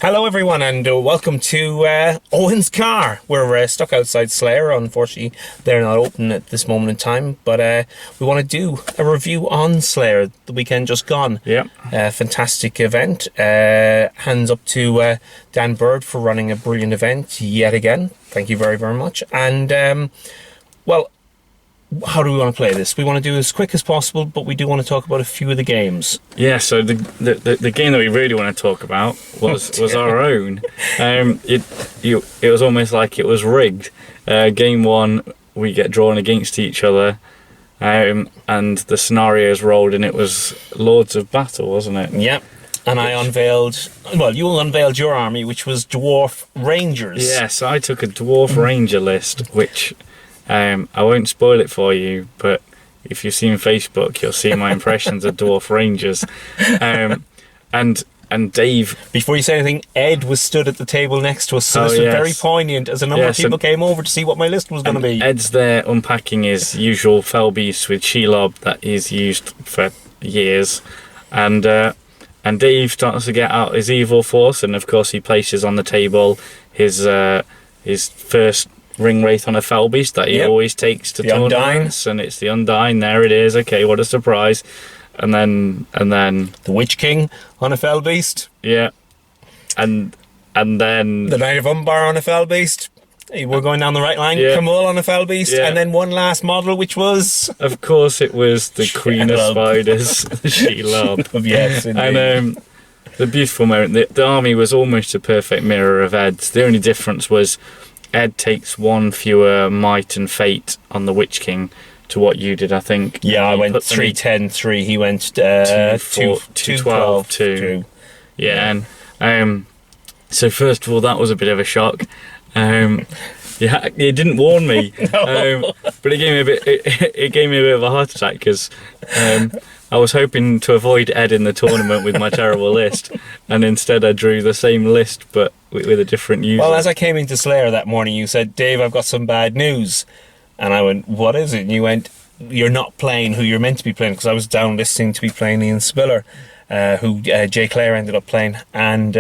Hello everyone and welcome to Owen's Car. We're stuck outside Slayer. Unfortunately they're not open at this moment in time, but we want to do a review on Slayer, the weekend just gone. Yeah. Fantastic event. Hands up to Dan Bird for running a brilliant event yet again. Thank you very, very much. And well, how do we want to play this? We want to do it as quick as possible, but we do want to talk about a few of the games. Yeah, so the game that we really want to talk about was our own. It was almost like it was rigged. Game one, we get drawn against each other, and the scenarios rolled, and it was Lords of Battle, wasn't it? Yep. And I unveiled, well, you unveiled your army, which was Dwarf Rangers. Yes, I took a Dwarf Ranger list, which... I won't spoil it for you, but if you've seen Facebook, you'll see my impressions of Dwarf Rangers. And Dave... Before you say anything, Ed was stood at the table next to us, so this was very poignant as a number of people came over to see what my list was going to be. Ed's there unpacking his usual Felbeast with Shelob that he's used for years. And Dave starts to get out his evil force, and of course he places on the table his first ring wraith on a Felbeast that he always takes to tournaments, and it's the Undyne. There it is. Okay, what a surprise! And then the Witch King on a Felbeast. Yeah, and then the Knight of Umbar on a Felbeast. Hey, we're going down the right line. Yeah. Kamul on a Felbeast, and then one last model, which was, of course, it was the Queen of Spiders, Shelob. Yes, indeed. And the beautiful moment. The army was almost a perfect mirror of Ed's. The only difference was Ed takes one fewer might and fate on the Witch King to what you did, I think. Yeah, I went 3-10-3. He went 2-12-2. Yeah, and so first of all, that was a bit of a shock. Yeah, it didn't warn me, No. but it gave me a bit. It gave me a bit of a heart attack because I was hoping to avoid Ed in the tournament with my terrible list, and instead I drew the same list but with a different user. Well, as I came into Slayer that morning, you said, "Dave, I've got some bad news," and I went, "What is it?" And you went, "You're not playing who you're meant to be playing," because I was down listing to be playing Ian Spiller, who Jay Clare ended up playing, and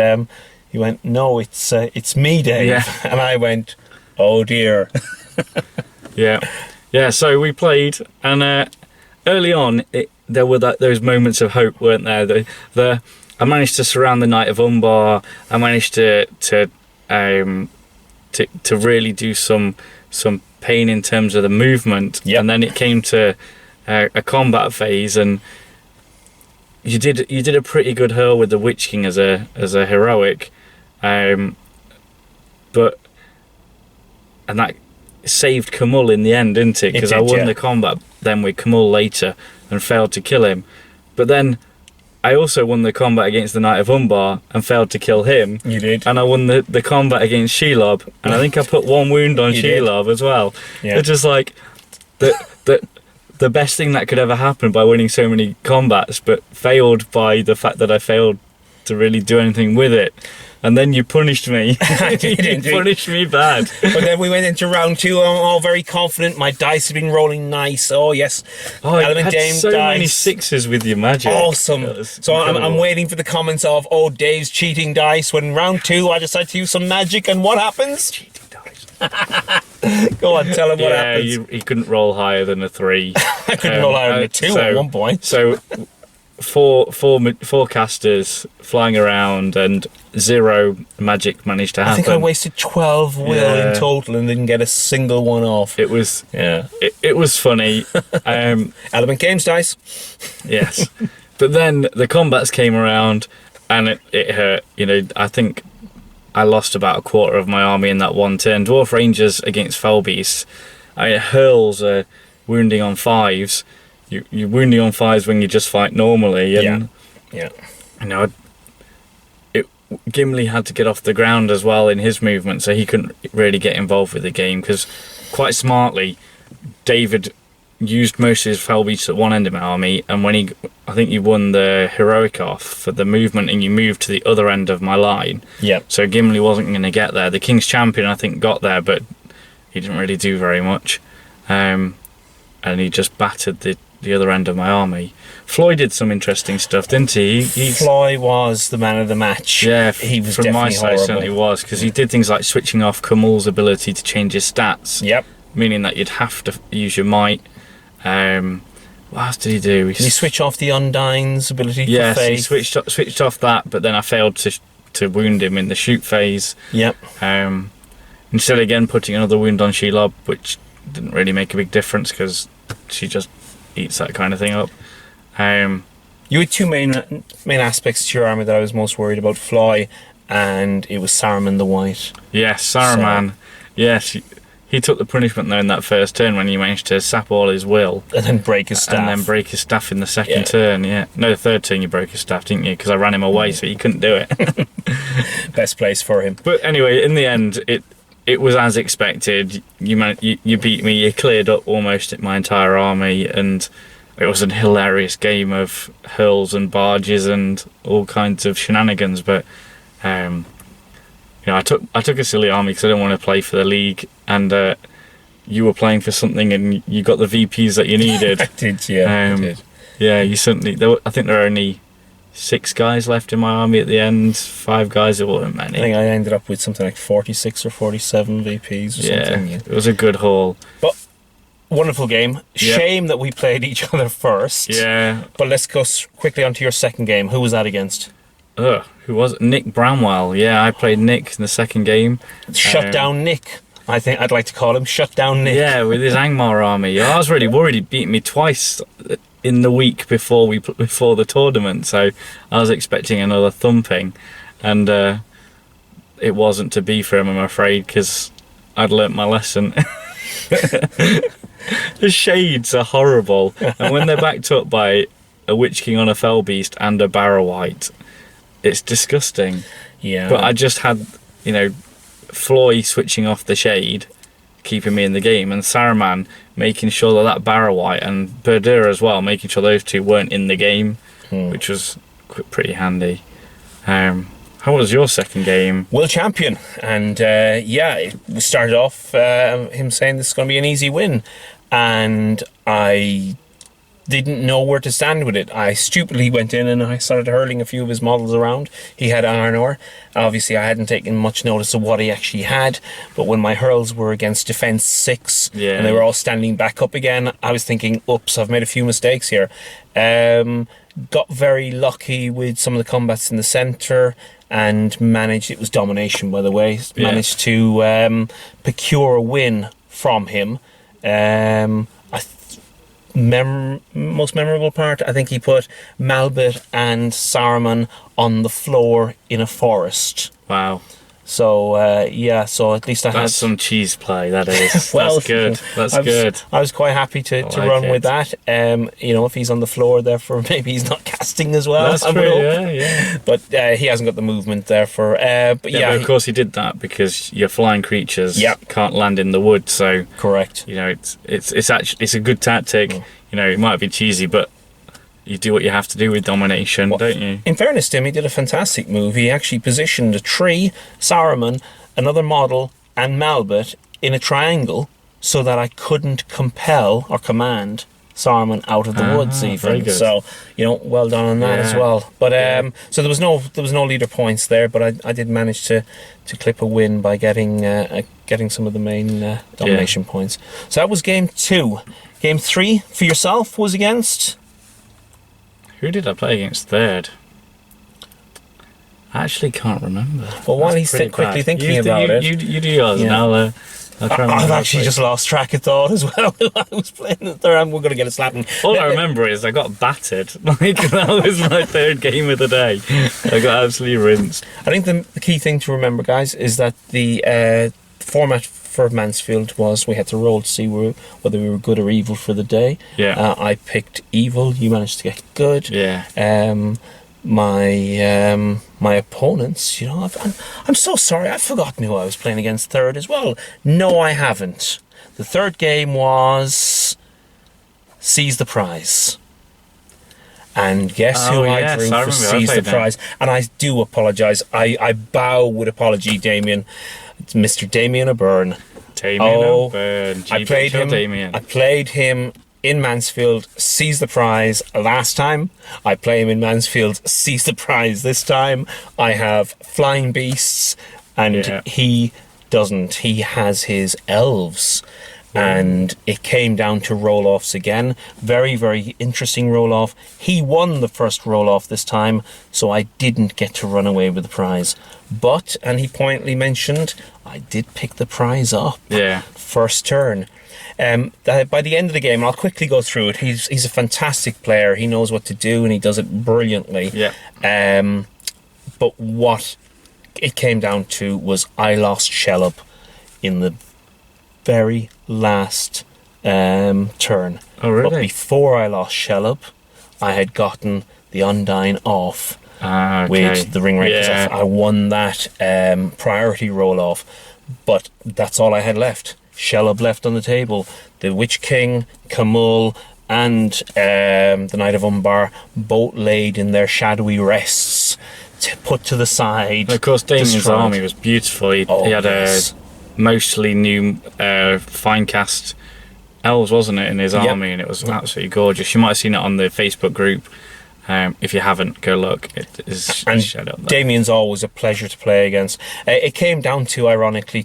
you went, "No, it's me, Dave," and I went, "Oh dear." Yeah. So we played, and early on, there were those moments of hope, weren't there? I managed to surround the Knight of Umbar. I managed to really do some pain in terms of the movement, and then it came to a combat phase, and you did a pretty good hurl with the Witch King as a heroic, and that saved Kamul in the end, didn't it? Because I won the combat then with Kamul later and failed to kill him, but then I also won the combat against the Knight of Umbar and failed to kill him. You did. And I won the combat against Shelob, and I think I put one wound on Shelob as well. Yeah. It's just like the best thing that could ever happen by winning so many combats, but failed by the fact that I failed to really do anything with it. And then you punished me. You punished me bad. But then we went into round two. I'm all very confident. My dice have been rolling nice. Oh yes. Oh, you had so many sixes with your magic. Awesome. So I'm waiting for the comments of, "Oh, Dave's cheating dice." When round two, I decide to use some magic, and what happens? Cheating dice. Go on, tell him what happens. Yeah, he couldn't roll higher than a 3. I couldn't roll higher than a 2 at one point. So four casters flying around and 0 magic managed to happen. I think I wasted 12 will in total and didn't get a single one off. It was it was funny. Element Games dice. Yes. But then the combats came around and it hurt. You know, I think I lost about a quarter of my army in that one turn. Dwarf Rangers against Felbeasts. Hurls are wounding on 5s. You're wounding on 5s when you just fight normally, and you know, Gimli had to get off the ground as well in his movement, so he couldn't really get involved with the game because, quite smartly, David used most of his Felbeasts at one end of my army, and when I think you won the heroic off for the movement, and you moved to the other end of my line. Yeah. So Gimli wasn't going to get there. The King's Champion, I think, got there, but he didn't really do very much, and he just battered the the other end of my army. Floyd did some interesting stuff, didn't he? Floyd was the man of the match. Yeah, he was from my definitely side, horrible. certainly was, because he did things like switching off Kamal's ability to change his stats. Yep. Meaning that you'd have to use your might. What else did he do? Did he switch off the Undyne's ability for Yes, he faith? switched off that, but then I failed to wound him in the shoot phase. Yep. Instead, again, putting another wound on Shelob, which didn't really make a big difference because she just eats that kind of thing up. You had two main aspects to your army that I was most worried about: Floy, and it was Saruman the White. Yes, Saruman. Yes, he took the punishment there in that first turn when he managed to sap all his will. And then break his staff. And then break his staff in the second turn, yeah. No, the third turn you broke his staff, didn't you? Because I ran him away, so he couldn't do it. Best place for him. But anyway, in the end, it was as expected. You beat me, you cleared up almost my entire army, and it was a hilarious game of hurls and barges and all kinds of shenanigans. But I took a silly army because I didn't want to play for the league, and you were playing for something, and you got the VPs that you needed. I did, yeah. I did. Yeah, you certainly. I think there were only 6 guys left in my army at the end. 5 guys. It wasn't many. I think I ended up with something like 46 or 47 VPs or something. Yeah, it was a good haul. But wonderful game. Yeah. Shame that we played each other first. Yeah. But let's go quickly on to your second game. Who was that against? Who was it? Nick Bramwell. Yeah, I played Nick in the second game. Shut down Nick. I think I'd like to call him Shut Down Nick. Yeah, with his Angmar army. Yeah, I was really worried. He beat me twice in the week before the tournament, so I was expecting another thumping, and it wasn't to be for him, I'm afraid, because I'd learnt my lesson. The shades are horrible, and when they're backed up by a Witch King on a Fell Beast and a Barrow-wight, it's disgusting. Yeah. But I just had, Floy switching off the shade, keeping me in the game, and Saruman making sure that Barrow-wight and Perdura as well, making sure those two weren't in the game, which was pretty handy. How was your second game? World champion, and we started off him saying this is going to be an easy win, and I didn't know where to stand with it. I stupidly went in and I started hurling a few of his models around. He had Arnor. Obviously, I hadn't taken much notice of what he actually had, but when my hurls were against defense 6 and they were all standing back up again, I was thinking, oops, I've made a few mistakes here. Got very lucky with some of the combats in the centre and managed, it was domination by the way, managed to procure a win from him. Most memorable part, I think he put Malbit and Saruman on the floor in a forest. Wow. So so at least That's some cheese play, that is. Well, that's good. That's good. I was quite happy to run with that. If he's on the floor, therefore maybe he's not casting as well. That's true, yeah. But he hasn't got the movement, therefore. But of course he did that because your flying creatures can't land in the wood. So correct. It's a good tactic. It might be cheesy, but you do what you have to do with domination, don't you? In fairness to him, he did a fantastic move. He actually positioned a tree, Saruman, another model, and Malbit in a triangle so that I couldn't compel or command Saruman out of the woods even. Very good. So, well done on that as well. But so there was no leader points there, but I did manage to clip a win by getting some of the main domination points. So that was game 2. Game 3 for yourself was against? Who did I play against third? I actually can't remember. Well, while he's quickly thinking about it, you do yours, and I'll try and I've actually just lost track of thought as well. I was playing the third, and we're going to get a slapping. All I remember is I got battered. That was my third game of the day. I got absolutely rinsed. I think the key thing to remember, guys, is that the format for Mansfield was we had to roll to see whether we were good or evil for the day. Yeah. I picked evil. You managed to get good. Yeah. My opponents, I'm so sorry. I've forgotten who I was playing against third as well. No, I haven't. The third game was Seize the Prize. And guess who I drew for Seize the Prize? And I do apologise. I bow with apology, Damien. It's Mr. Damien O'Byrne. O'Byrne. I played him. Damien. I played him in Mansfield, sees the prize last time. I play him in Mansfield, sees the prize this time. I have flying beasts, and he doesn't. He has his elves. And it came down to roll-offs again. Very, very interesting roll-off. He won the first roll-off this time, so I didn't get to run away with the prize. But, and he pointedly mentioned, I did pick the prize up. Yeah. First turn. By the end of the game, I'll quickly go through it. He's a fantastic player. He knows what to do, and he does it brilliantly. Yeah. But what it came down to was I lost Shelob in the very last turn. Oh, really? But before I lost Shelob, I had gotten the Undyne off with the Ring Wraith. Yeah. I won that priority roll-off, but that's all I had left. Shelob left on the table. The Witch King, Camul, and the Knight of Umbar both laid in their shadowy rests, put to the side. And of course, Damien's destroyed. army was beautiful. He had a mostly new fine cast elves, wasn't it, in his army, and it was absolutely gorgeous. You might have seen it on the Facebook group. If you haven't, go look. It is And shared up there. Damien's always a pleasure to play against. It came down to, ironically,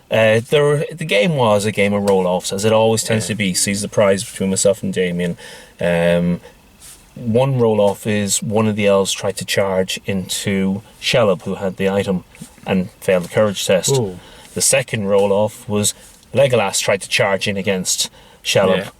the game was a game of roll-offs, as it always tends to be. Sees the prize between myself and Damien. One roll-off is one of the elves tried to charge into Shelob, who had the item, and failed the courage test. Ooh. The second roll-off was Legolas tried to charge in against Shelob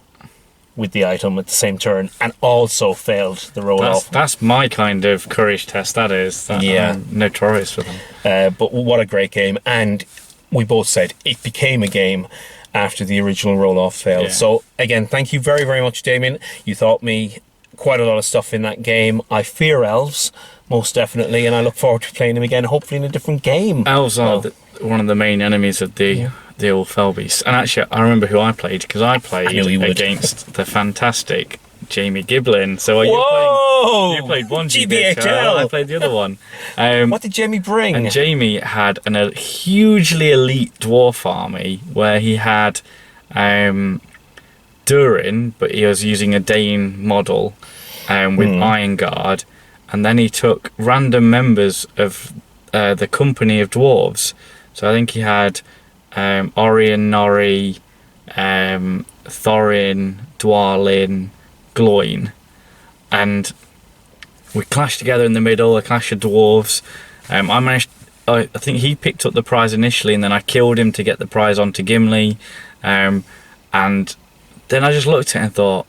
with the item at the same turn, and also failed the roll-off. That's my kind of courage test, that is. I'm notorious for them. But what a great game. And we both said it became a game after the original roll-off failed. Yeah. So, again, thank you very, very much, Damien. You taught me quite a lot of stuff in that game. I fear elves, most definitely, and I look forward to playing them again, hopefully in a different game. Elves are one of the main enemies of the old Felbeast. And actually, I remember who I played, because I played against the fantastic Jamie Giblin. So you played one GBHL, I played the other one. What did Jamie bring? And Jamie had a hugely elite dwarf army where he had Durin, but he was using a Dane model with Iron Guard, and then he took random members of the company of dwarves. So I think he had Orion, Norri, Thorin, Dwalin, Gloin, and we clashed together in the middle, a clash of dwarves. I think he picked up the prize initially, and then I killed him to get the prize onto Gimli, and then I just looked at it and thought,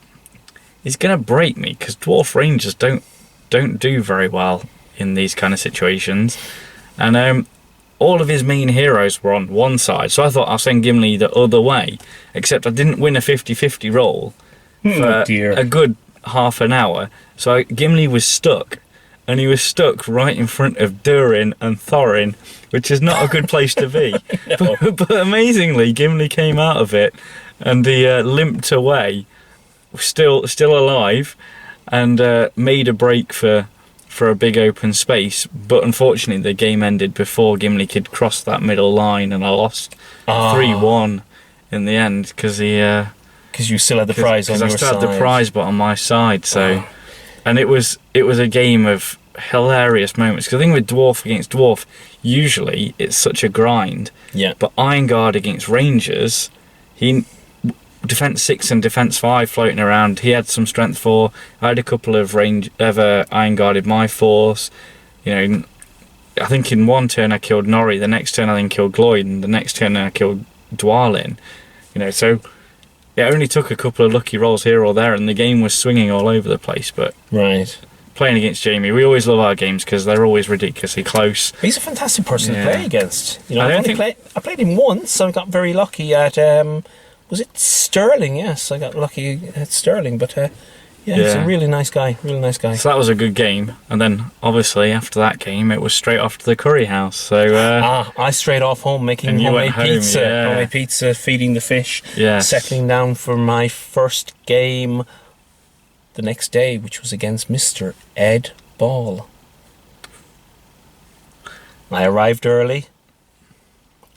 he's going to break me, because dwarf rangers don't do very well in these kind of situations. And all of his main heroes were on one side, so I thought I'll send Gimli the other way, except I didn't win a 50-50 roll for a good half an hour. So Gimli was stuck, and he was stuck right in front of Durin and Thorin, which is not a good place to be. but amazingly, Gimli came out of it, and he limped away, still alive, and made a break for a big open space. But unfortunately, the game ended before Gimli could cross that middle line, and I lost 3-1 in the end, because you still had the prize on your side. Because I still had the prize, but on my side. So, and it was a game of hilarious moments. Because I think with dwarf against dwarf, usually it's such a grind. Yeah. But Iron Guard against Rangers, defense 6 and defense 5 floating around. He had some strength 4. I had a couple of Iron Guarded my force. I think in one turn I killed Norri. The next turn I then killed Gloin. The next turn I killed Dwalin. So it only took a couple of lucky rolls here or there, and the game was swinging all over the place. But playing against Jamie, we always love our games because they're always ridiculously close. He's a fantastic person to play against. I played him once. I got very lucky at was it Sterling? Yes, I got lucky at Sterling, but he's a really nice guy. So that was a good game, and then obviously after that game, it was straight off to the curry house. So I straight off home making homemade pizza, homemade pizza, feeding the fish, settling down for my first game the next day, which was against Mr. Ed Ball. I arrived early.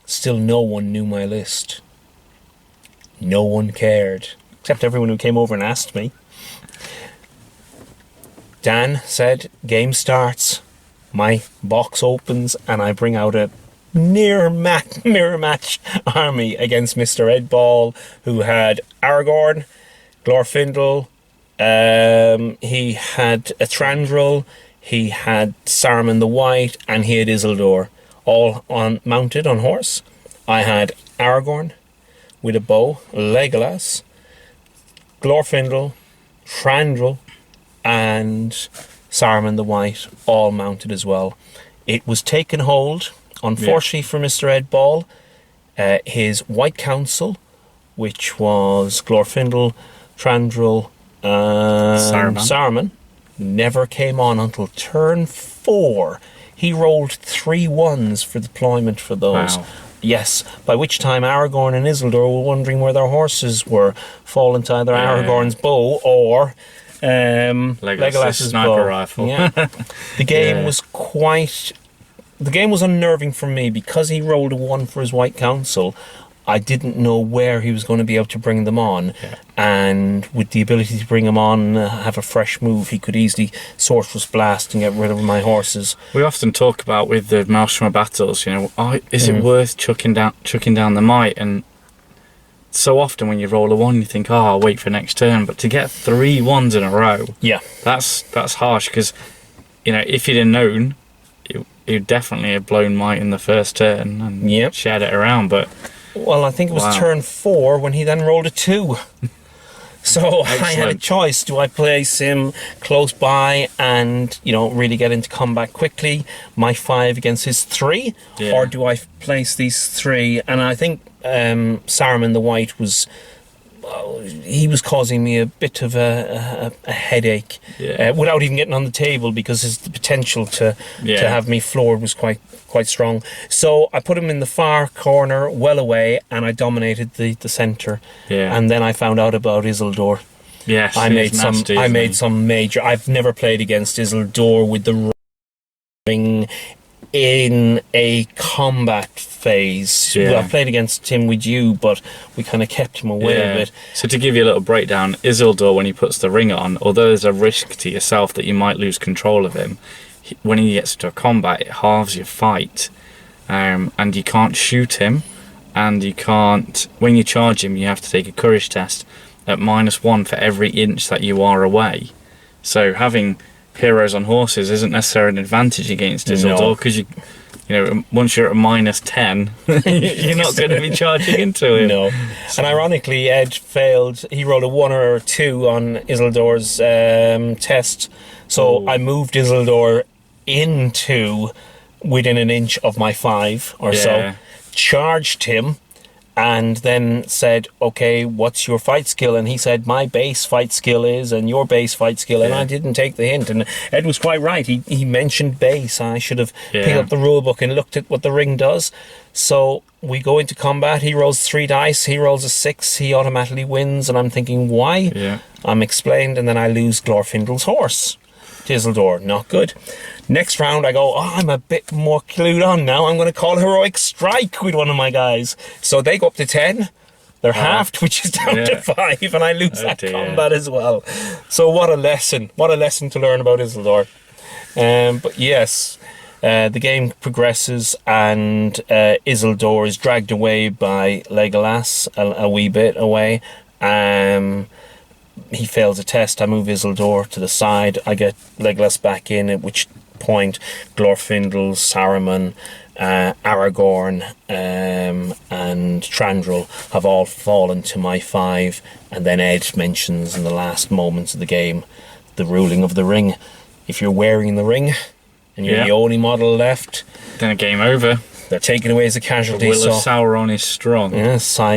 Still, no one knew my list. No one cared. except everyone who came over and asked me. Dan said, game starts. My box opens and I bring out a mirror match army against Mr. Ed Ball, who had Aragorn, Glorfindel, he had a Trandrel, he had Saruman the White, and he had Isildur, all mounted on horse. I had Aragorn with a bow, Legolas, Glorfindel, Trandrel, and Saruman the White, all mounted as well. It was taken hold, unfortunately for Mr. Ed Ball. His White Council, which was Glorfindel, Trandrel, and Saruman, never came on until turn 4. He rolled 3 ones for deployment for those. Wow. Yes, by which time Aragorn and Isildur were wondering where their horses were, falling to either Aragorn's bow or Legolas's sniper bow. rifle. Yeah. The game was unnerving for me because he rolled a 1 for his White Council. I didn't know where he was going to be able to bring them on, and with the ability to bring them on, have a fresh move, he could easily Sorcerer's Blast and get rid of my horses. We often talk about with the Maelstrom battles, is it worth chucking down the might? And so often when you roll a 1, you think, I'll wait for next turn. But to get 3 ones in a row, that's harsh, because if you'd have known, you'd definitely have blown might in the first turn and shared it around. But well, I think it was turn 4 when he then rolled a 2. So I had a choice. Do I place him close by and, really get into combat quickly, my 5 against his 3? Or do I place these 3? And I think Saruman the White was... he was causing me a bit of a headache without even getting on the table, because the potential to have me floored was quite strong. So I put him in the far corner, well away, and I dominated the centre. And then I found out about Isildur. Yes, I made some major... I've never played against Isildur with the ring in a combat phase. I played against him with you, but we kind of kept him away a bit. So to give you a little breakdown, Isildur, when he puts the ring on, although there's a risk to yourself that you might lose control of him, when he gets to a combat, it halves your fight, and you can't shoot him, and you can't... When you charge him, you have to take a courage test at -1 for every inch that you are away. So having heroes on horses isn't necessarily an advantage against Isildur, because once you're at -10, you're not going to be charging into him. No. And ironically, Ed failed. He rolled a 1 or a 2 on Isildur's test. So I moved Isildur into within an inch of my 5 or so, charged him, and then said, okay, what's your fight skill? And he said, my base fight skill is, and your base fight skill. And I didn't take the hint. And Ed was quite right. He mentioned base. I should have picked up the rule book and looked at what the ring does. So we go into combat. He rolls 3 dice. He rolls a 6. He automatically wins. And I'm thinking, why? I'm explained. And then I lose Glorfindel's horse. Isildur, not good. Next round I go, I'm a bit more clued on now. I'm going to call Heroic Strike with one of my guys. So they go up to 10. They're halved, which is down to 5, and I lose that combat as well. So what a lesson. What a lesson to learn about Isildur. But yes, the game progresses, and Isildur is dragged away by Legolas a wee bit away. He fails a test. I move Isildur to the side. I get Legolas back in, at which point Glorfindel, Saruman, Aragorn, and Trandrel have all fallen to my 5. And then Ed mentions in the last moments of the game the ruling of the ring. If you're wearing the ring and you're the only model left, then a game over. They're taken away as a casualty. The will of Sauron is strong. Yes, I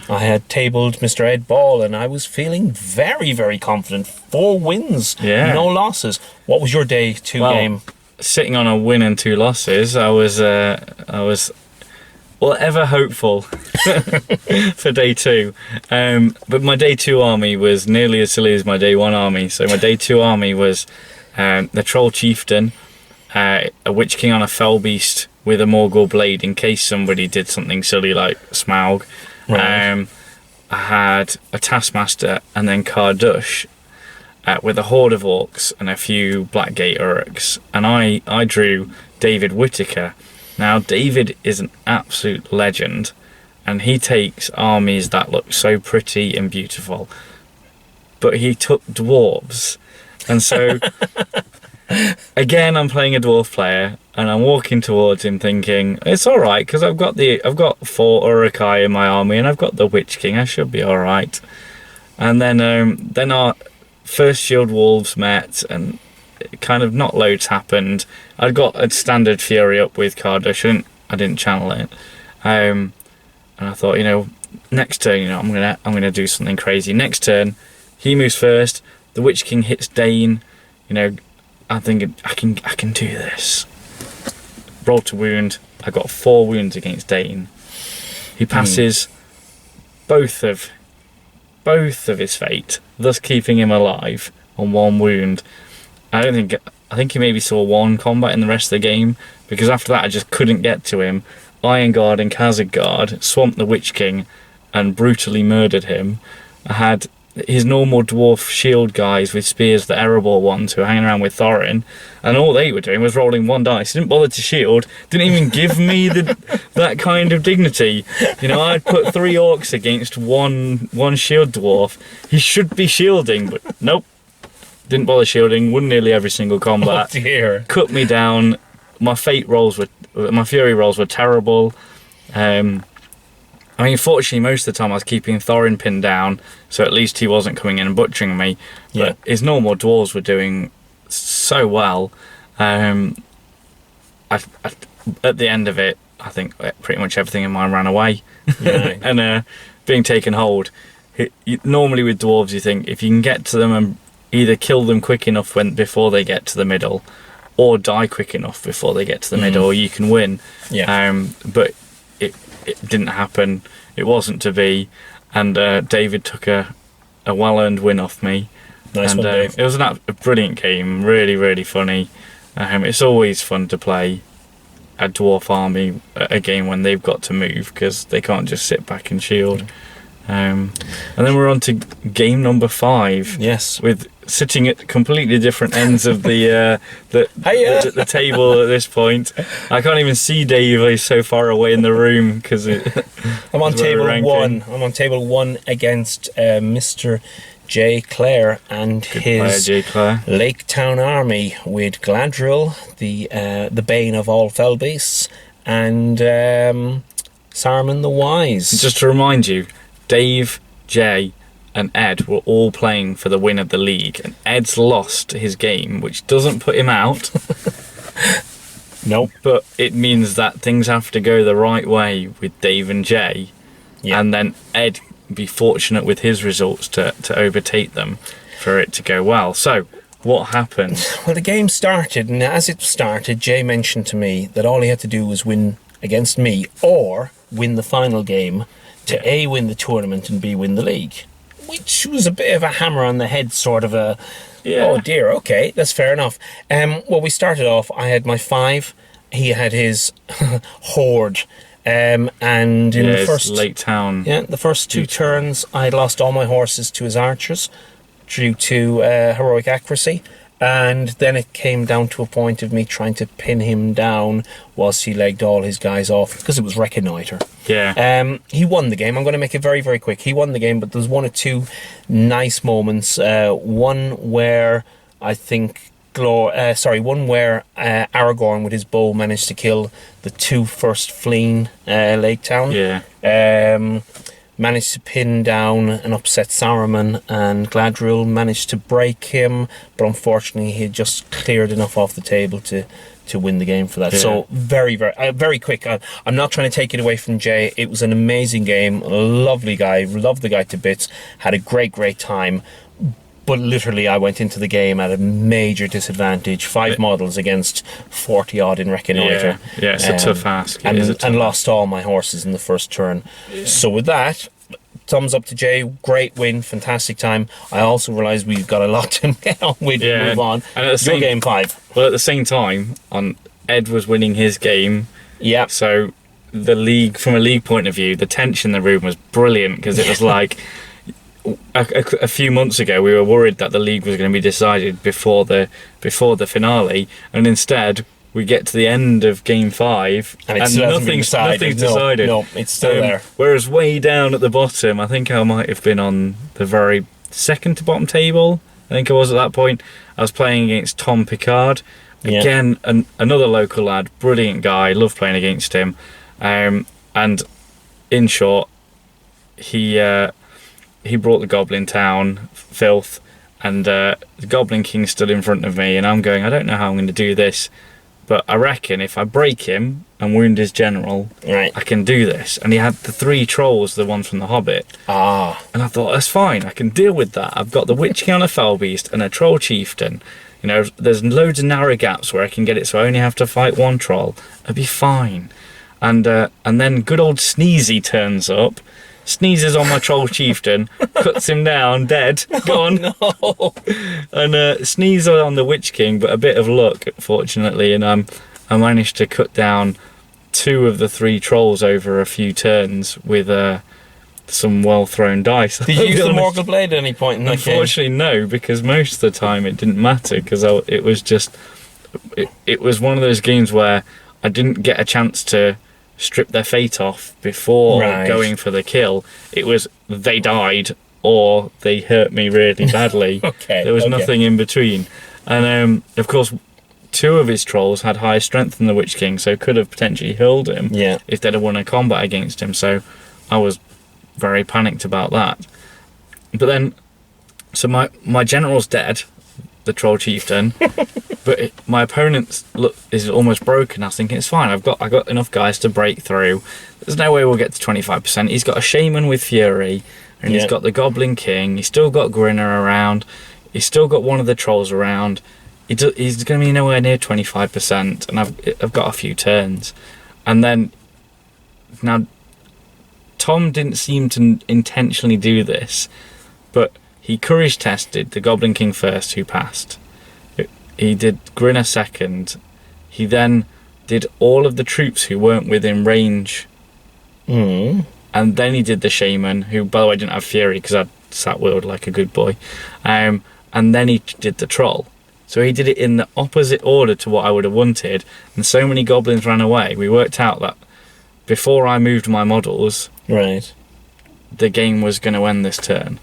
had tabled Mr. Ed Ball, and I was feeling very, very confident. 4 wins, no losses. What was your day 2 game? Sitting on a win and 2 losses, I was ever hopeful for day 2. But my day 2 army was nearly as silly as my day 1 army. So my day 2 army was the Troll Chieftain, a Witch King on a Fell Beast with a Morgul blade in case somebody did something silly like Smaug. Right. I had a Taskmaster and then Kardush with a horde of orcs and a few Blackgate Uruks. And I drew David Whittaker. Now, David is an absolute legend, and he takes armies that look so pretty and beautiful. But he took dwarves. And so, again, I'm playing a dwarf player, and I'm walking towards him thinking, it's all right, because I've got 4 Urukai in my army, and I've got the Witch King. I should be all right. And then our first Shield Wolves met, and kind of not loads happened. I'd got a standard Fury up with Kardush. I didn't channel it, and I thought, next turn, I'm gonna do something crazy. Next turn, he moves first. The Witch King hits Dane. I'm thinking I can do this. Roll to wound. I got 4 wounds against Dane. He passes both of his fate, thus keeping him alive on 1 wound. I think he maybe saw 1 combat in the rest of the game, because after that I just couldn't get to him. Iron Guard and Khazad Guard swamped the Witch King and brutally murdered him. I had his normal dwarf shield guys with spears, the Erebor ones who were hanging around with Thorin, and all they were doing was rolling 1 dice. Didn't bother to shield, didn't even give me that kind of dignity. I'd put 3 orcs against one shield dwarf. He should be shielding, but nope. Didn't bother shielding, won nearly every single combat. Oh dear. Cut me down. My Fury rolls were terrible. Fortunately, most of the time I was keeping Thorin pinned down, so at least he wasn't coming in and butchering me. But his normal dwarves were doing so well. At the end of it, I think pretty much everything in mine ran away. Yeah. And being taken hold. Normally with dwarves, you think if you can get to them and either kill them quick enough before they get to the middle, or die quick enough before they get to the middle, you can win. Yeah. But it didn't happen. It wasn't to be, and David took a well-earned win off me. Nice one, Dave. It was a brilliant game, really, really funny. It's always fun to play a dwarf army a game when they've got to move, because they can't just sit back and shield. And then we're on to game number 5. Yes. With sitting at completely different ends of the table at this point. I can't even see Dave. He's so far away in the room because I'm on table 1. I'm on table 1 against Mr. J. Clare and his Lake Town army with Gladriel, the bane of all fell beasts, and Saruman the Wise. Just to remind you, Dave, Jay, and Ed were all playing for the win of the league, and Ed's lost his game, which doesn't put him out. Nope. But it means that things have to go the right way with Dave and Jay, and then Ed be fortunate with his results to overtake them for it to go well. So, what happened? Well, the game started, and as it started, Jay mentioned to me that all he had to do was win against me, or win the final game, to A, win the tournament, and B, win the league. Which was a bit of a hammer on the head sort of a, oh dear, okay, that's fair enough. Well, we started off, I had my 5, he had his horde, and in the first... Lake Town. Yeah, the first 2 turns, I lost all my horses to his archers due to heroic accuracy. And then it came down to a point of me trying to pin him down whilst he legged all his guys off, because it was Reconnoiter. Yeah. He won the game. I'm going to make it very, very quick. He won the game, but there's 1 or 2 nice moments. One where I think one where Aragorn with his bow managed to kill the 2 first fleeing Lake Town. Yeah. Managed to pin down and upset Saruman, and Gladriel managed to break him, but unfortunately he had just cleared enough off the table to win the game for that. Yeah. So very, very, very quick. I'm not trying to take it away from Jay. It was an amazing game. Lovely guy. Loved the guy to bits. Had a great, great time. But literally, I went into the game at a major disadvantage. 5 models against 40 odd in Reconnoiter. Yeah, it's a tough ask. And lost all my horses in the first turn. Yeah. So with that, thumbs up to Jay. Great win, fantastic time. I also realised we've got a lot to get on with. Move on. And at the Your game 5. Well, at the same time, Ed was winning his game. Yeah. So the league, from a league point of view, the tension in the room was brilliant, because it was like a few months ago we were worried that the league was going to be decided before the finale, and instead we get to the end of Game 5 and nothing's decided. No, it's still there. Whereas way down at the bottom, I think I might have been on the very second to bottom table. I think I was at that point. I was playing against Tom Picard. Again, another local lad, brilliant guy, love playing against him. And in short, he brought the Goblin Town filth, and the Goblin King stood in front of me, and I'm going, I don't know how I'm going to do this, but I reckon if I break him and wound his general, right, I can do this. And he had the 3 trolls, the ones from The Hobbit. And I thought, that's fine, I can deal with that. I've got the Witch King on a Fell Beast and a Troll Chieftain. You know, there's loads of narrow gaps where I can get it, so I only have to fight 1 troll. I'll be fine. And then good old Sneezy turns up, sneezes on my Troll Chieftain, cuts him down, dead, gone. No. And sneeze on the Witch King, but a bit of luck, fortunately, and I managed to cut down 2 of the 3 trolls over a few turns with some well-thrown dice. Did you use the Morgul Blade at any point in that game? Unfortunately, no, because most of the time it didn't matter, because it was just... It was one of those games where I didn't get a chance to strip their fate off before going for the kill. It was they died or they hurt me really badly. There was nothing in between. And of course, 2 of his trolls had higher strength than the Witch King, so could have potentially healed him if they'd have won a combat against him. So I was very panicked about that. But then, so my general's dead, the Troll Chieftain, but my opponent's look is almost broken. I was thinking, it's fine, I got enough guys to break through. There's no way we'll get to 25%. He's got a Shaman with Fury, and he's got the Goblin King. He's still got Grinner around. He's still got one of the trolls around. He's going to be nowhere near 25%, and I've got a few turns. And then, now, Tom didn't seem to intentionally do this, but he courage tested the Goblin King first, who passed. He did Grinner second. He then did all of the troops who weren't within range. And then he did the Shaman, who, by the way, didn't have Fury because I sat wheeled like a good boy. And then he did the Troll. So he did it in the opposite order to what I would have wanted. And so many goblins ran away. We worked out that before I moved my models, the game was going to end this turn.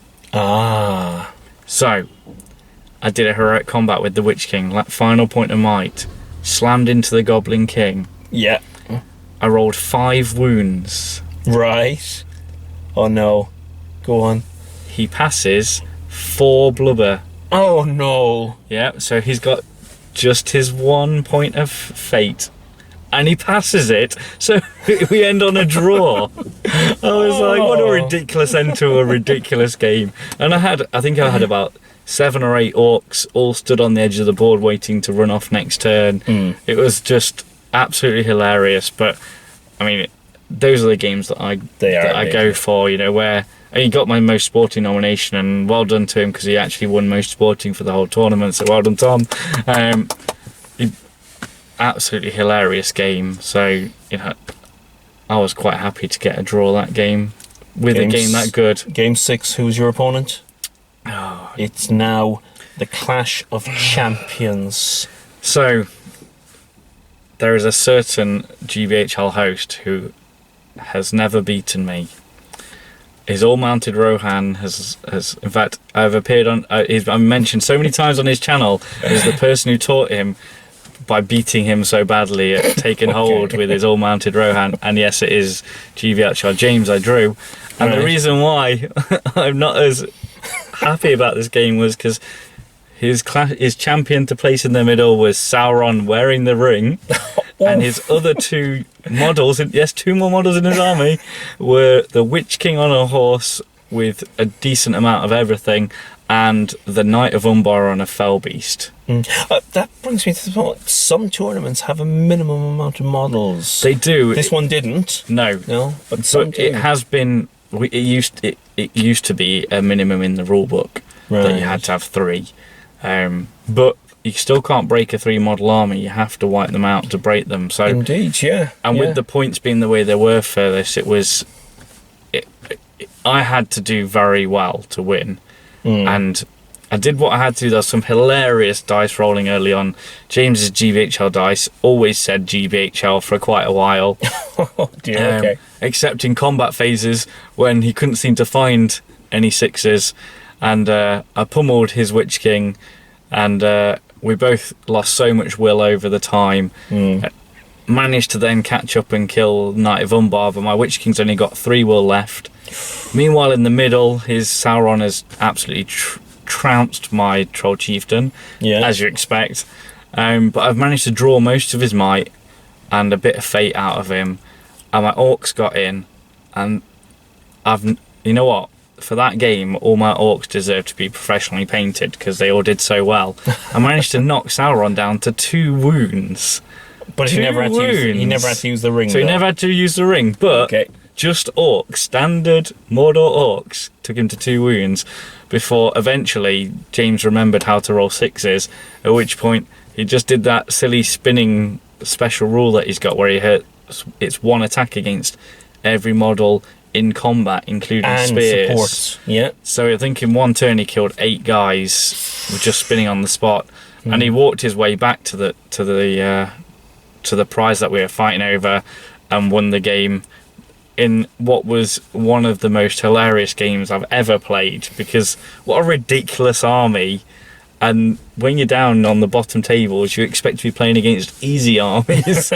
So I did a heroic combat with the Witch King, final point of might, slammed into the Goblin King. I rolled 5 wounds. Oh no. Go on. He passes 4 blubber. Oh no. So he's got just his 1 point of fate. And he passes it, so we end on a draw. I was like, what a ridiculous end to a ridiculous game. And I think I had about 7 or 8 orcs all stood on the edge of the board waiting to run off next turn. It was just absolutely hilarious. But I mean, those are the games that I go for, you know, where he got my most sporting nomination, and well done to him, because he actually won most sporting for the whole tournament, so well done, Tom. Absolutely hilarious game. So, you know, I was quite happy to get a draw that game with a game that good. Game 6, who's your opponent? It's now the Clash of Champions. So there is a certain GBHL host who has never beaten me. His all-mounted Rohan has in fact, I've appeared on, I'm mentioned so many times on his channel as the person who taught him by beating him so badly at taking hold with his all-mounted Rohan. And yes, it is GBHL James I drew. And the reason why I'm not as happy about this game was because his champion to place in the middle was Sauron wearing the ring, and his other 2 models, 2 more models in his army, were the Witch King on a horse with a decent amount of everything, and the Knight of Umbar on a Fell Beast. That brings me to the point. Some tournaments have a minimum amount of models. They do. This one didn't. No, but some do. It has been. It used to be a minimum in the rule book that you had to have 3. But you still can't break a 3-model army. You have to wipe them out to break them. So Indeed, yeah. And with the points being the way they were for this, I had to do very well to win. And I did what I had to. There's some hilarious dice rolling early on. James's GBHL dice always said GBHL for quite a while. Oh dear, okay. Except in combat phases when he couldn't seem to find any 6s. And I pummeled his Witch King, and we both lost so much will over the time. Managed to then catch up and kill Knight of Umbar, but my Witch King's only got 3 will left. Meanwhile, in the middle, his Sauron has absolutely trounced my Troll Chieftain, as you expect. But I've managed to draw most of his might and a bit of fate out of him, and my Orcs got in, and you know what? For that game, all my Orcs deserve to be professionally painted because they all did so well. I managed to knock Sauron down to 2 wounds. But he never had to use the ring. So he never had to use the ring, but just Orcs, standard Mordor Orcs, took him to 2 wounds before eventually James remembered how to roll 6s, at which point he just did that silly spinning special rule that he's got where it's 1 attack against every model in combat, including and spears. Supports. Yeah. So I think in 1 turn he killed 8 guys with just spinning on the spot, and he walked his way back to the prize that we were fighting over and won the game in what was one of the most hilarious games I've ever played, because what a ridiculous army. And when you're down on the bottom tables, you expect to be playing against easy armies.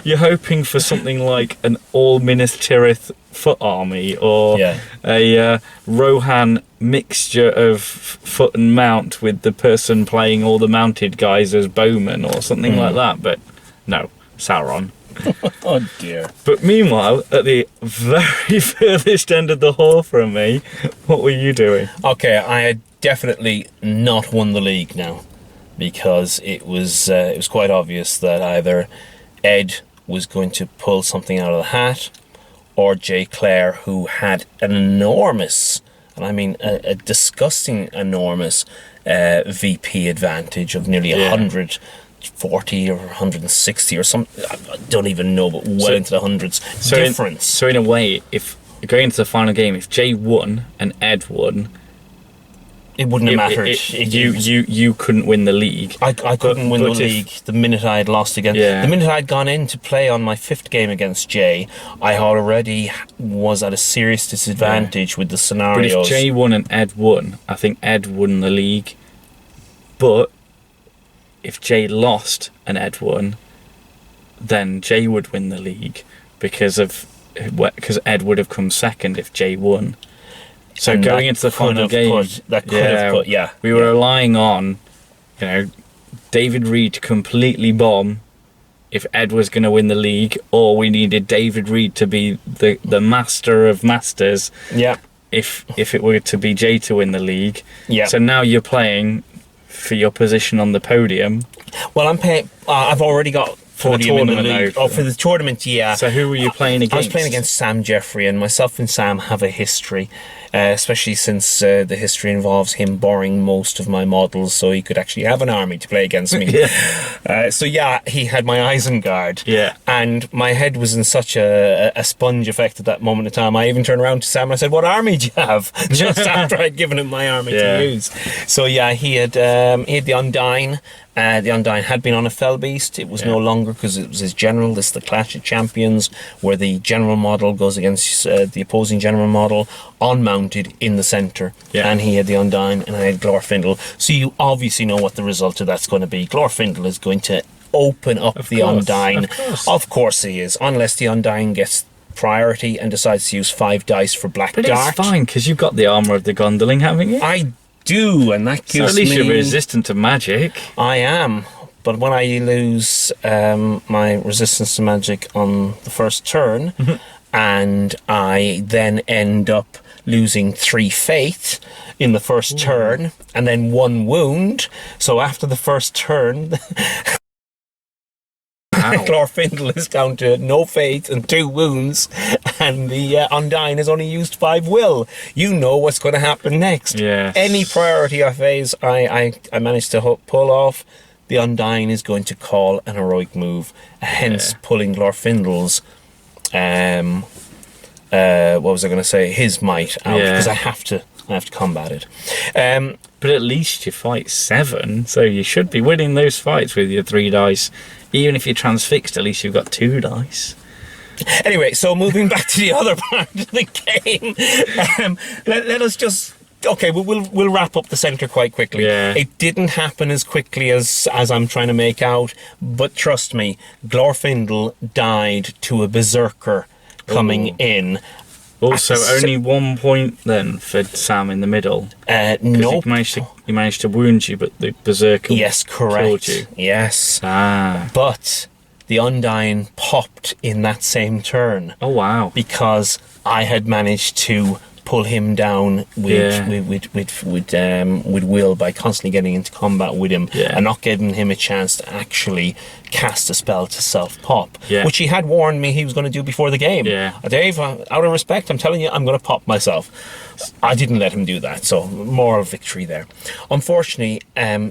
You're hoping for something like an all Minas Tirith foot army, or a Rohan mixture of foot and mount with the person playing all the mounted guys as bowmen or something like that. But no, Sauron. Oh dear. But meanwhile, at the very furthest end of the hall from me, what were you doing? Okay, I had definitely not won the league now, because it was quite obvious that either Ed was going to pull something out of the hat, or Jay Clare, who had an enormous, and I mean a disgusting enormous VP advantage of nearly 140 or 160 or something. I don't even know, but well into the hundreds. So in a way, if going into the final game, if Jay won and Ed won, it wouldn't have mattered. You couldn't win the league. I couldn't win the league the minute I had lost again. Yeah. The minute I'd gone in to play on my 5th game against Jay, I already was at a serious disadvantage with the scenarios. But if Jay won and Ed won, I think Ed won the league. But if Jay lost and Ed won, then Jay would win the league because Ed would have come second if Jay won. So and going into the final game, we were relying on, David Reed to completely bomb if Ed was going to win the league, or we needed David Reed to be the master of masters. Yeah. If it were to be Jay to win the league. Yeah. So now you're playing for your position on the podium. Well, I'm paying. I've already got podium in the league. Oh, for the tournament, yeah. So who were you playing against? I was playing against Sam Jeffrey, and myself and Sam have a history, especially since the history involves him borrowing most of my models so he could actually have an army to play against me. He had my Isengard. Yeah. And my head was in such a sponge effect at that moment in time. I even turned around to Sam and I said, "What army do you have?" Just after I'd given him my army to use. So yeah, he had the Undyne. The Undyne had been on a Fell Beast. It was no longer, because it was his general. This is the Clash of Champions, where the general model goes against the opposing general model, unmounted in the centre. Yeah. And he had the Undyne, and I had Glorfindel. So you obviously know what the result of that's going to be. Glorfindel is going to open up the Undyne. Of course he is, unless the Undyne gets priority and decides to use 5 dice for Black Dart. But it's fine, because you've got the armour of the Gondolin, haven't you? I do, and that gives me... So at least you're resistant to magic. I am, but when I lose my resistance to magic on the first turn, and I then end up losing 3 faith in the first turn, and then 1 wound, so after the first turn... Wow. Glorfindel is down to no faith and 2 wounds, and the Undyne has only used 5 will. You know what's going to happen next. Yes. Any priority I phase I managed to pull off, the Undyne is going to call an heroic move, hence pulling Glorfindel's what was I going to say? His might out, because I have to combat it. But at least you fight 7, so you should be winning those fights with your 3 dice. Even if you're transfixed, at least you've got 2 dice. Anyway, so moving back to the other part of the game, let us just. Okay, we'll wrap up the centre quite quickly. Yeah. It didn't happen as quickly as I'm trying to make out, but trust me, Glorfindel died to a berserker coming in. Also, only 1 point then for Sam in the middle. No. He managed to wound you, but the berserker killed you. Yes. Ah. But the Undyne popped in that same turn. Oh, wow. Because I had managed to pull him down with will by constantly getting into combat with him and not giving him a chance to actually cast a spell to self-pop, which he had warned me he was going to do before the game. Dave, out of respect, I'm telling you, I'm going to pop myself. I didn't let him do that, so moral victory there. Unfortunately,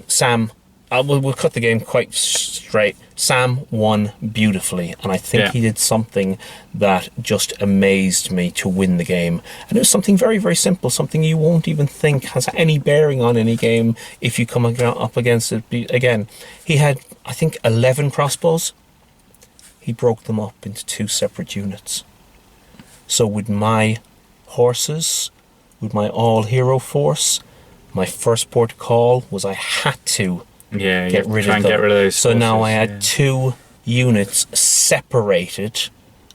Sam, we'll cut the game quite straight. Sam won beautifully, and I think he did something that just amazed me to win the game. And it was something very, very simple, something you won't even think has any bearing on any game if you come up against it again. He had, I think, 11 crossbows. He broke them up into 2 separate units. So with my horses, with my all-hero force, my first port of call was I had to get rid of those. So now I had 2 units separated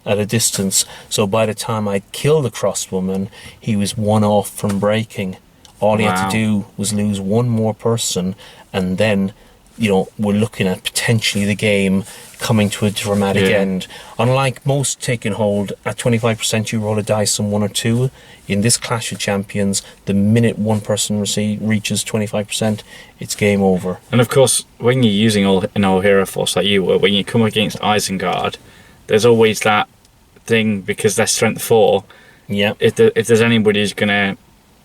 at a distance. So by the time I'd killed the crossbowman, he was 1 off from breaking. All he had to do was lose 1 more person, and then, we're looking at potentially the game coming to a dramatic end. Unlike most taking hold, at 25% you roll a dice on 1 or 2. In this Clash of Champions, the minute one person reaches 25%, it's game over. And of course, when you're using an all-hero force like you were, when you come against Isengard, there's always that thing, because they're strength 4. Yeah. If there's anybody who's going to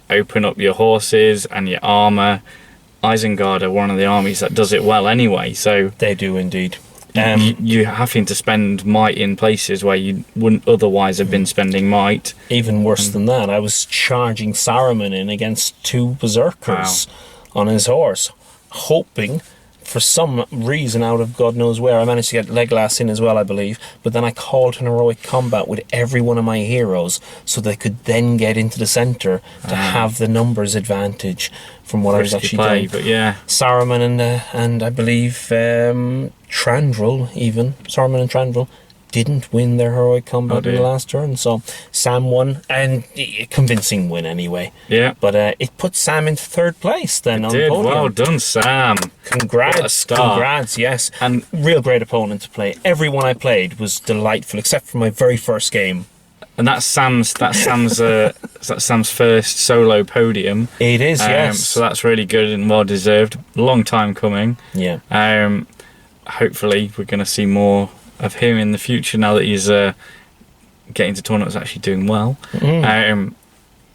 open up your horses and your armour, Isengard are one of the armies that does it well anyway. So they do indeed. You're having to spend might in places where you wouldn't otherwise have been spending might. Even worse than that, I was charging Saruman in against 2 berserkers on his horse, hoping, for some reason out of God knows where, I managed to get Legolas in as well, I believe, but then I called an heroic combat with every one of my heroes so they could then get into the centre to have the numbers advantage from what I was actually doing. But Saruman and I believe Saruman and Trandrel didn't win their heroic combat in the last turn, so Sam won, and a convincing win anyway. Yeah. But it put Sam into 3rd place then on the podium. Well done, Sam. Congrats, yes. And real great opponent to play. Everyone I played was delightful, except for my very first game. And that's Sam's first solo podium. It is, yes. So that's really good and well deserved. Long time coming. Yeah. Hopefully we're going to see more of him in the future now that he's getting to tournaments, actually doing well.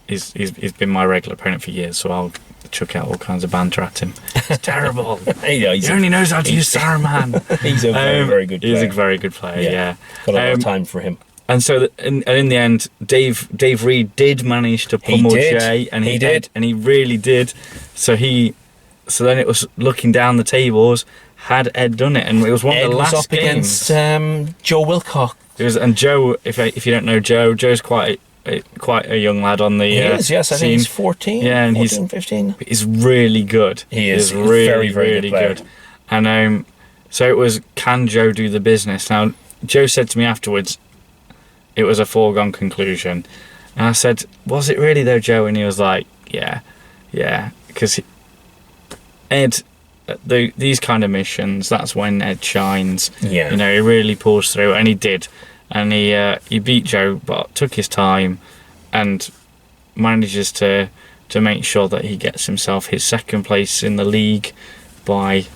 He's been my regular opponent for years, so I'll chuck out all kinds of banter at him. It's terrible. He only knows how to use Saruman. He's a very, very good player. He's a very good player, Got a lot of time for him. And so, in the end, Dave Reed did manage to pummel Jay, and he did, and he really did. So then it was looking down the tables. Had Ed done it, and it was one of the last up games against Joe Wilcock. And Joe, if you don't know Joe's quite a young lad on the he is, yes, scene. I think he's 14. Yeah, and 15. He's really good. He is. He's really, very, very really good. And so it was, can Joe do the business? Now, Joe said to me afterwards, it was a foregone conclusion, and I said, was it really though, Joe? And he was like, yeah, because Ed. These kind of missions, that's when Ed shines. Yeah. He really pulls through, and he did. And he beat Joe, but took his time and manages to make sure that he gets himself his 2nd place in the league by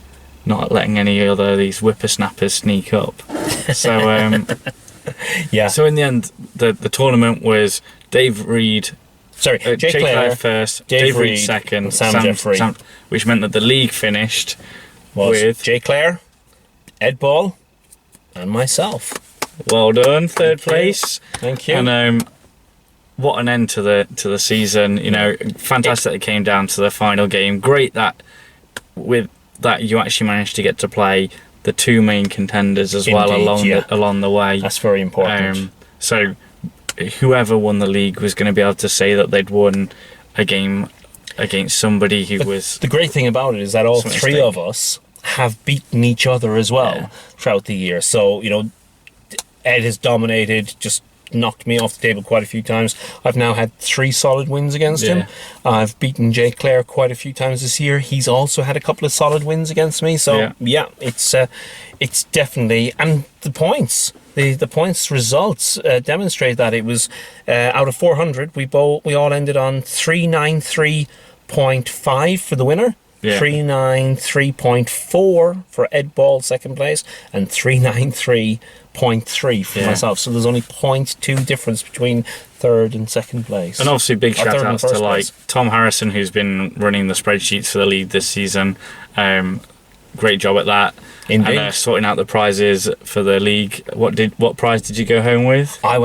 not letting any other of these whippersnappers sneak up. So Yeah. so in the end, the tournament was Dave Reed. Sorry, Jay Clare first, Dave Reed Reed, second, and Sam Jeffrey. which meant that the league finished Was with Jay Clare, Ed Ball, and myself. well done, third place. Thank you. And what an end to the season! You know, fantastic. It came down to the final game. Great that with that you actually managed to get to play the two main contenders as well along the way. That's very important. So whoever won the league was going to be able to say that they'd won a game against somebody who was. The great thing about it is that all three of us have beaten each other as well throughout the year. So, you know, Ed has dominated, just knocked me off the table quite a few times. I've now had 3 solid wins against him. I've beaten Jay Clare quite a few times this year. He's also had a couple of solid wins against me. So, it's definitely... And the points... The points results demonstrate that it was out of 400. We all ended on 393.5 for the winner, 393.4 for Ed Ball second place, and 393.3 for myself. So there's only 0.2 difference between third and second place. And obviously big shout outs to like Tom Harrison, who's been running the spreadsheets for the league this season. Great job at that. Indeed. And sorting out the prizes for the league. What prize did you go home with? I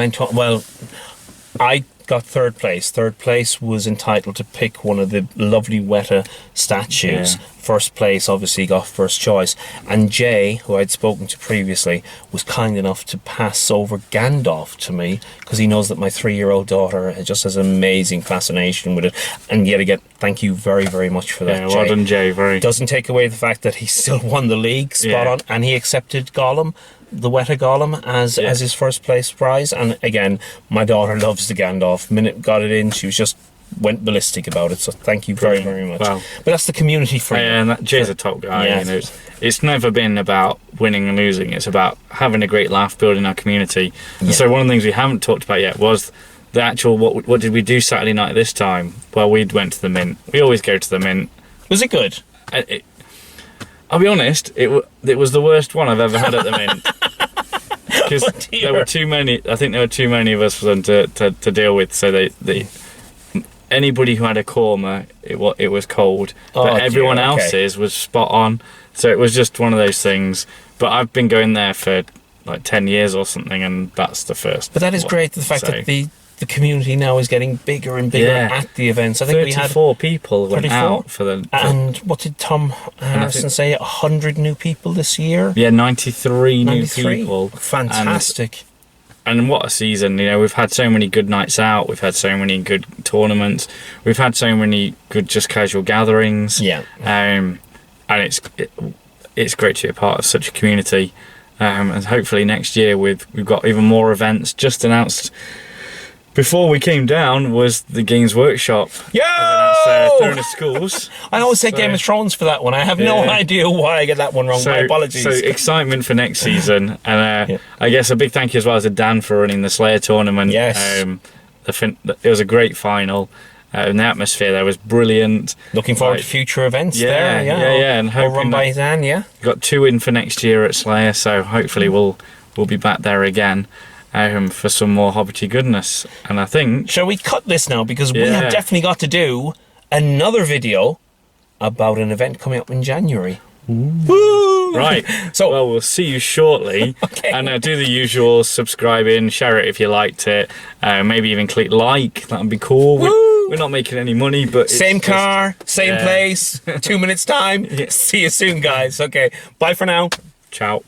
got third place. Third place was entitled to pick one of the lovely Weta statues. First place obviously got first choice. And Jay, who I'd spoken to previously, was kind enough to pass over Gandalf to me because he knows that my 3-year-old daughter just has an amazing fascination with it. And yet again, thank you very, very much for that, Jay. Well done, Jay. Doesn't take away the fact that he still won the league, spot on, and he accepted Gollum, the Weta Gollum, as his first place prize. And again, my daughter loves the Gandalf. Minute got it in, she was just went ballistic about it. So thank you very, very much. Wow. But that's the community for you. And Jay's a top guy. You know, it's never been about winning and losing. It's about having a great laugh, building our community. And so one of the things we haven't talked about yet was the actual what did we do Saturday night this time? Well, we went to the Mint. We always go to the Mint. Was it good? I'll be honest, it was the worst one I've ever had at the Mint. Because there were too many. I think there were too many of us for them to deal with. So they anybody who had a korma, it was cold. But everyone else's was spot on. So it was just one of those things. But I've been going there for like 10 years or something, and that's the first. But that is great. The fact that the community now is getting bigger and bigger at the events. I think we had 34 people went out for the. And what did Tom Harrison say? 100 new people this year. Yeah, 93 new people. Fantastic. And what a season! You know, we've had so many good nights out. We've had so many good tournaments. We've had so many good just casual gatherings. Yeah. And it's great to be a part of such a community. And hopefully next year we've got even more events. Just announced before we came down was the Games Workshop. Yo! Thrown to schools. I always say Game of Thrones for that one. I have no idea why I get that one wrong. My apologies. So excitement for next season, and I guess a big thank you as well to Dan for running the Slayer tournament. Yes, it was a great final. And the atmosphere there was brilliant. Looking forward to future events there. Yeah, and hoping run by Dan. Got 2 in for next year at Slayer, so hopefully we'll be back there again. For some more Hobbity goodness. And I think... Shall we cut this now? Because we have definitely got to do another video about an event coming up in January. Woo! Right. So we'll see you shortly. Okay. And do the usual, subscribing, share it if you liked it. Maybe even click like. That would be cool. We're not making any money, but... Same car, same place, 2 minutes time. See you soon, guys. Okay. Bye for now. Ciao.